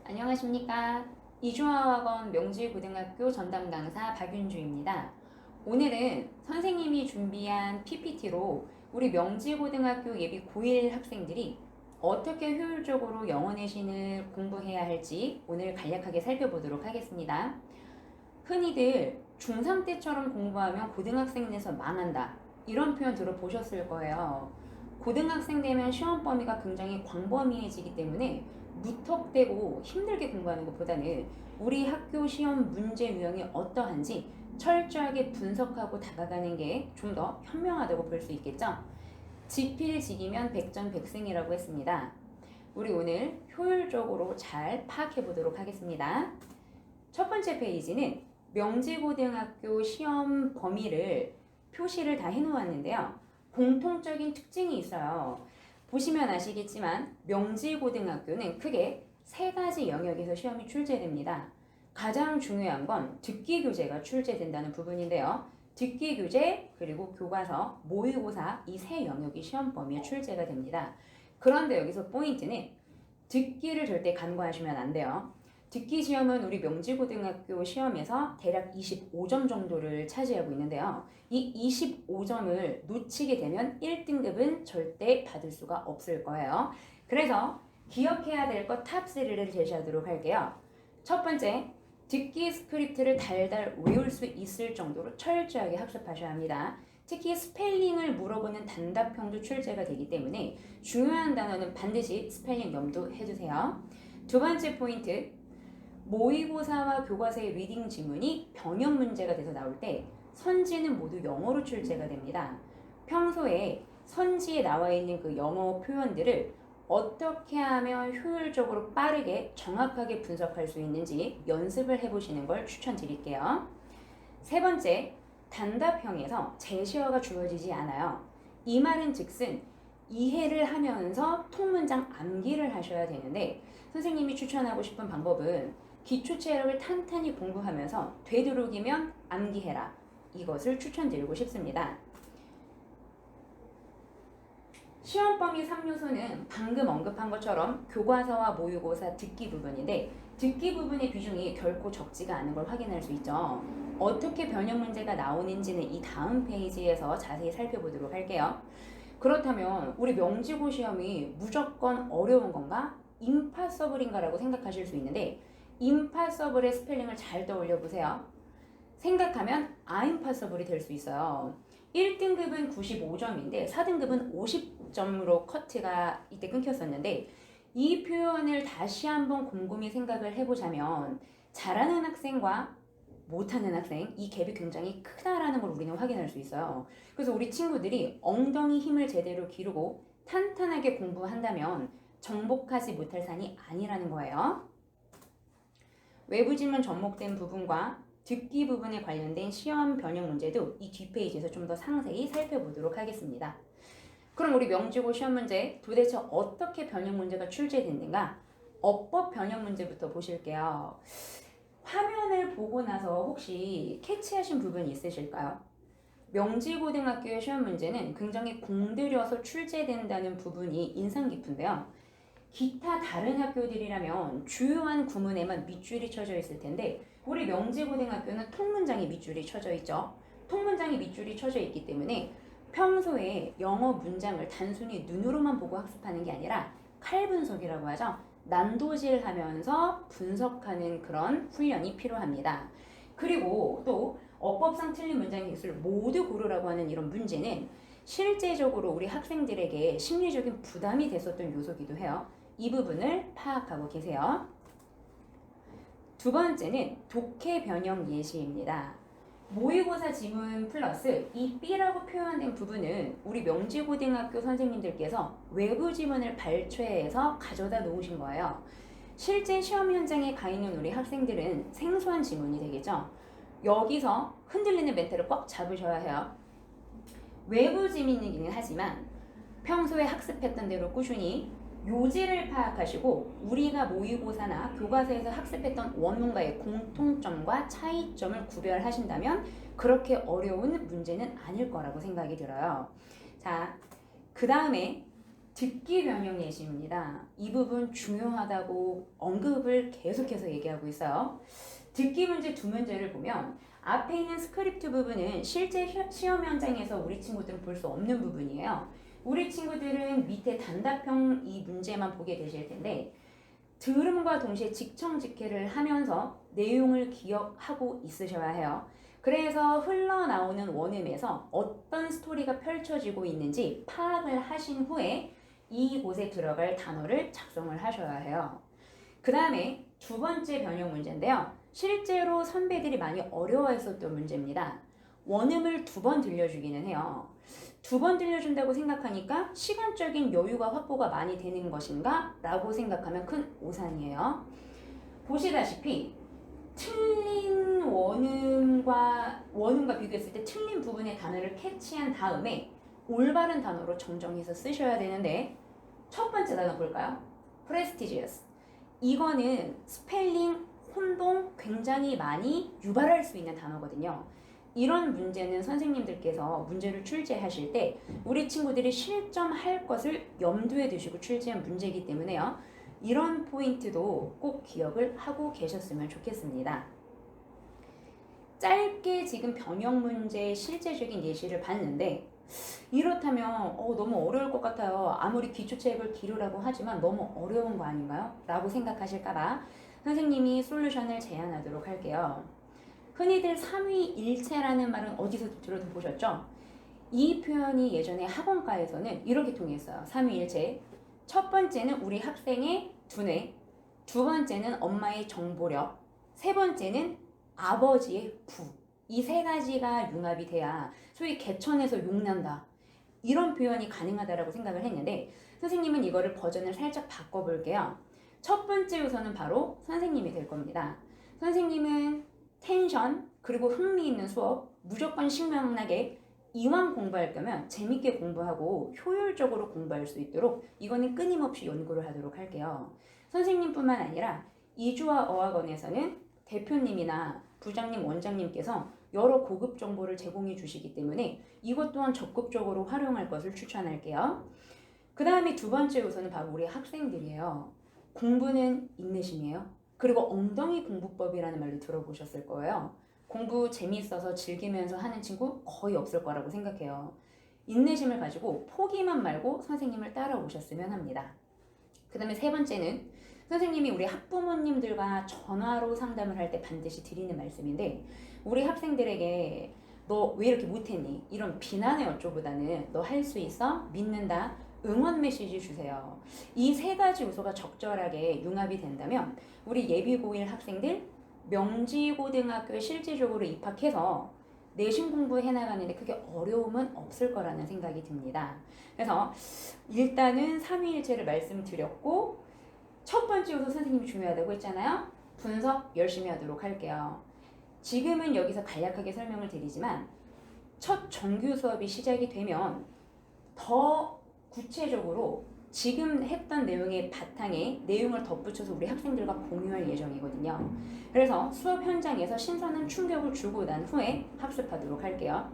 안녕하십니까. 이주아학원 명지고등학교 전담 강사 박윤주입니다. 오늘은 선생님이 준비한 PPT로 우리 명지고등학교 예비 고1 학생들이 어떻게 효율적으로 영어 내신을 공부해야 할지 오늘 간략하게 살펴보도록 하겠습니다. 흔히들 중3 때처럼 공부하면 고등학생 돼서 망한다. 이런 표현 들어보셨을 거예요. 고등학생 되면 시험 범위가 굉장히 광범위해지기 때문에 무턱대고 힘들게 공부하는 것보다는 우리 학교 시험 문제 유형이 어떠한지 철저하게 분석하고 다가가는 게 좀 더 현명하다고 볼 수 있겠죠? 지필지기면 백전백승이라고 했습니다. 우리 오늘 효율적으로 잘 파악해 보도록 하겠습니다. 첫 번째 페이지는 명지고등학교 시험 범위를 표시를 다 해놓았는데요. 공통적인 특징이 있어요. 보시면 아시겠지만 명지고등학교는 크게 세 가지 영역에서 시험이 출제됩니다. 가장 중요한 건 듣기 교재가 출제된다는 부분인데요. 듣기 교재 그리고 교과서, 모의고사 이 세 영역이 시험 범위에 출제가 됩니다. 그런데 여기서 포인트는 듣기를 절대 간과하시면 안 돼요. 듣기 시험은 우리 명지고등학교 시험에서 대략 25점 정도를 차지하고 있는데요. 이 25점을 놓치게 되면 1등급은 절대 받을 수가 없을 거예요. 그래서 기억해야 될 것 탑3를 제시하도록 할게요. 첫 번째, 듣기 스크립트를 달달 외울 수 있을 정도로 철저하게 학습하셔야 합니다. 특히 스펠링을 물어보는 단답형도 출제가 되기 때문에 중요한 단어는 반드시 스펠링 염두해주세요. 두 번째 포인트, 모의고사와 교과서의 리딩 지문이 병역 문제가 돼서 나올 때 선지는 모두 영어로 출제가 됩니다. 평소에 선지에 나와 있는 그 영어 표현들을 어떻게 하면 효율적으로 빠르게 정확하게 분석할 수 있는지 연습을 해보시는 걸 추천드릴게요. 세 번째, 단답형에서 제시어가 주어지지 않아요. 이 말은 즉슨 이해를 하면서 통문장 암기를 하셔야 되는데 선생님이 추천하고 싶은 방법은 기초 체력을 탄탄히 공부하면서 되도록이면 암기해라. 이것을 추천드리고 싶습니다. 시험 범위 3요소는 방금 언급한 것처럼 교과서와 모의고사 듣기 부분인데 듣기 부분의 비중이 결코 적지가 않은 걸 확인할 수 있죠. 어떻게 변형 문제가 나오는지는 이 다음 페이지에서 자세히 살펴보도록 할게요. 그렇다면 우리 명지고 시험이 무조건 어려운 건가? 임파서블인가라고 생각하실 수 있는데 임파서블의 스펠링을 잘 떠올려 보세요. 생각하면 아임파서블이 될 수 있어요. 1등급은 95점인데 4등급은 50점으로 커트가 이때 끊겼었는데 이 표현을 다시 한번 곰곰이 생각을 해보자면 잘하는 학생과 못하는 학생 이 갭이 굉장히 크다라는 걸 우리는 확인할 수 있어요. 그래서 우리 친구들이 엉덩이 힘을 제대로 기르고 탄탄하게 공부한다면 정복하지 못할 산이 아니라는 거예요. 외부 지문 접목된 부분과 듣기 부분에 관련된 시험 변형 문제도 이 뒷페이지에서 좀 더 상세히 살펴보도록 하겠습니다. 그럼 우리 명지고 시험 문제 도대체 어떻게 변형 문제가 출제됐는가? 어법 변형 문제부터 보실게요. 화면을 보고 나서 혹시 캐치하신 부분이 있으실까요? 명지고등학교의 시험 문제는 굉장히 공들여서 출제된다는 부분이 인상 깊은데요. 기타 다른 학교들이라면 주요한 구문에만 밑줄이 쳐져 있을 텐데 우리 명지고등학교는 통문장이 밑줄이 쳐져 있죠. 통문장이 밑줄이 쳐져 있기 때문에 평소에 영어 문장을 단순히 눈으로만 보고 학습하는 게 아니라 칼분석이라고 하죠. 난도질하면서 분석하는 그런 훈련이 필요합니다. 그리고 또 어법상 틀린 문장의 개수를 모두 고르라고 하는 이런 문제는 실제적으로 우리 학생들에게 심리적인 부담이 됐었던 요소기도 해요. 이 부분을 파악하고 계세요. 두 번째는 독해 변형 예시입니다. 모의고사 지문 플러스 이 B라고 표현된 부분은 우리 명지고등학교 선생님들께서 외부 지문을 발췌해서 가져다 놓으신 거예요. 실제 시험 현장에 가 있는 우리 학생들은 생소한 지문이 되겠죠. 여기서 흔들리는 멘트를 꽉 잡으셔야 해요. 외부 지문이기는 하지만 평소에 학습했던 대로 꾸준히 요지를 파악하시고 우리가 모의고사나 교과서에서 학습했던 원문과의 공통점과 차이점을 구별하신다면 그렇게 어려운 문제는 아닐 거라고 생각이 들어요. 자, 그 다음에 듣기 변형 예시입니다. 이 부분 중요하다고 언급을 계속해서 얘기하고 있어요. 듣기 문제 두 문제를 보면 앞에 있는 스크립트 부분은 실제 시험 현장에서 우리 친구들은 볼 수 없는 부분이에요. 우리 친구들은 밑에 단답형 이 문제만 보게 되실 텐데 들음과 동시에 직청직해를 하면서 내용을 기억하고 있으셔야 해요. 그래서 흘러나오는 원음에서 어떤 스토리가 펼쳐지고 있는지 파악을 하신 후에 이곳에 들어갈 단어를 작성을 하셔야 해요. 그 다음에 두 번째 변형 문제인데요. 실제로 선배들이 많이 어려워했었던 문제입니다. 원음을 두 번 들려주기는 해요. 두 번 들려준다고 생각하니까 시간적인 여유가 확보가 많이 되는 것인가? 라고 생각하면 큰 오산이에요. 보시다시피 틀린 원음과 비교했을 때 틀린 부분의 단어를 캐치한 다음에 올바른 단어로 정정해서 쓰셔야 되는데 첫 번째 단어 볼까요? prestigious. 이거는 스펠링 혼동 굉장히 많이 유발할 수 있는 단어거든요. 이런 문제는 선생님들께서 문제를 출제하실 때 우리 친구들이 실점할 것을 염두에 두시고 출제한 문제이기 때문에요. 이런 포인트도 꼭 기억을 하고 계셨으면 좋겠습니다. 짧게 지금 변형 문제의 실제적인 예시를 봤는데 이렇다면 너무 어려울 것 같아요. 아무리 기초책을 기르라고 하지만 너무 어려운 거 아닌가요? 라고 생각하실까봐 선생님이 솔루션을 제안하도록 할게요. 흔히들 삼위일체라는 말은 어디서 들어보셨죠? 이 표현이 예전에 학원가에서는 이렇게 통했어요. 삼위일체. 첫 번째는 우리 학생의 두뇌, 두 번째는 엄마의 정보력, 세 번째는 아버지의 부. 이 세 가지가 융합이 돼야 소위 개천에서 용난다. 이런 표현이 가능하다라고 생각을 했는데 선생님은 이거를 버전을 살짝 바꿔볼게요. 첫 번째 요소는 바로 선생님이 될 겁니다. 선생님은 텐션 그리고 흥미있는 수업 무조건 신명나게 이왕 공부할 거면 재밌게 공부하고 효율적으로 공부할 수 있도록 이거는 끊임없이 연구를 하도록 할게요. 선생님뿐만 아니라 이주와 어학원에서는 대표님이나 부장님, 원장님께서 여러 고급 정보를 제공해 주시기 때문에 이것 또한 적극적으로 활용할 것을 추천할게요. 그 다음에 두 번째 요소는 바로 우리 학생들이에요. 공부는 인내심이에요. 그리고 엉덩이 공부법이라는 말도 들어보셨을 거예요. 공부 재미있어서 즐기면서 하는 친구 거의 없을 거라고 생각해요. 인내심을 가지고 포기만 말고 선생님을 따라오셨으면 합니다. 그 다음에 세 번째는 선생님이 우리 학부모님들과 전화로 상담을 할 때 반드시 드리는 말씀인데 우리 학생들에게 너 왜 이렇게 못했니? 이런 비난의 어조보다는 너 할 수 있어? 믿는다? 응원 메시지 주세요. 이 세 가지 요소가 적절하게 융합이 된다면 우리 예비고1 학생들 명지고등학교에 실질적으로 입학해서 내신 공부해 나가는데 크게 어려움은 없을 거라는 생각이 듭니다. 그래서 일단은 삼위일체를 말씀드렸고 첫 번째 요소 선생님이 중요하다고 했잖아요. 분석 열심히 하도록 할게요. 지금은 여기서 간략하게 설명을 드리지만 첫 정규 수업이 시작이 되면 더 구체적으로 지금 했던 내용의 바탕에 내용을 덧붙여서 우리 학생들과 공유할 예정이거든요. 그래서 수업 현장에서 신선한 충격을 주고 난 후에 학습하도록 할게요.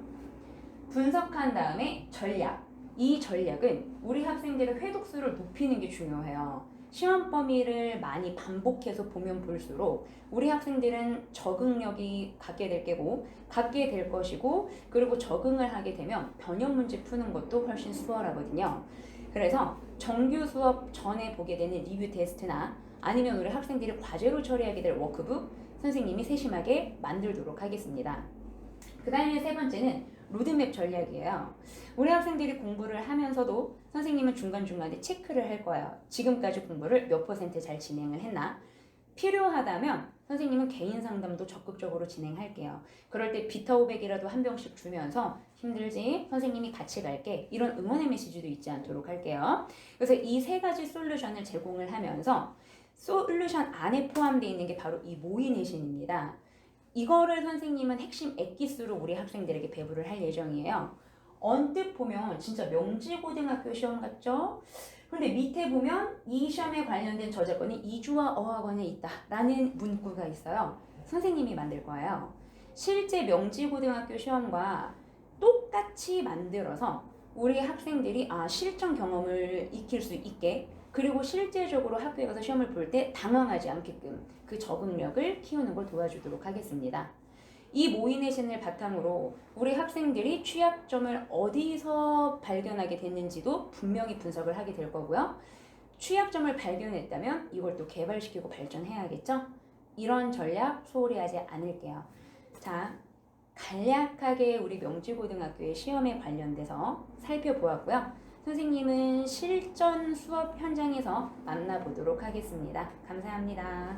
분석한 다음에 전략. 이 전략은 우리 학생들의 회독수를 높이는 게 중요해요. 시험 범위를 많이 반복해서 보면 볼수록 우리 학생들은 적응력이 갖게 될 것이고 그리고 적응을 하게 되면 변형 문제 푸는 것도 훨씬 수월하거든요. 그래서 정규 수업 전에 보게 되는 리뷰 테스트나 아니면 우리 학생들이 과제로 처리하게 될 워크북 선생님이 세심하게 만들도록 하겠습니다. 그 다음에 세 번째는 로드맵 전략이에요. 우리 학생들이 공부를 하면서도 선생님은 중간중간에 체크를 할 거예요. 지금까지 공부를 몇 % 잘 진행을 했나? 필요하다면 선생님은 개인 상담도 적극적으로 진행할게요. 그럴 때 비타오백이라도 한 병씩 주면서 힘들지? 선생님이 같이 갈게. 이런 응원의 메시지도 잊지 않도록 할게요. 그래서 이 세 가지 솔루션을 제공을 하면서 솔루션 안에 포함되어 있는 게 바로 이 모의내신입니다. 이거를 선생님은 핵심 엑기스로 우리 학생들에게 배부를 할 예정이에요. 언뜻 보면 진짜 명지고등학교 시험 같죠? 그런데 밑에 보면 이 시험에 관련된 저작권이 이주와 어학원에 있다 라는 문구가 있어요. 선생님이 만들 거예요. 실제 명지고등학교 시험과 똑같이 만들어서 우리 학생들이 실전 경험을 익힐 수 있게, 그리고 실제적으로 학교에 가서 시험을 볼 때 당황하지 않게끔 그 적응력을 키우는 걸 도와주도록 하겠습니다. 이 모의내신을 바탕으로 우리 학생들이 취약점을 어디서 발견하게 됐는지도 분명히 분석을 하게 될 거고요. 취약점을 발견했다면 이걸 또 개발시키고 발전해야겠죠? 이런 전략 소홀히 하지 않을게요. 자, 간략하게 우리 명지고등학교의 시험에 관련돼서 살펴보았고요. 선생님은 실전 수업 현장에서 만나보도록 하겠습니다. 감사합니다.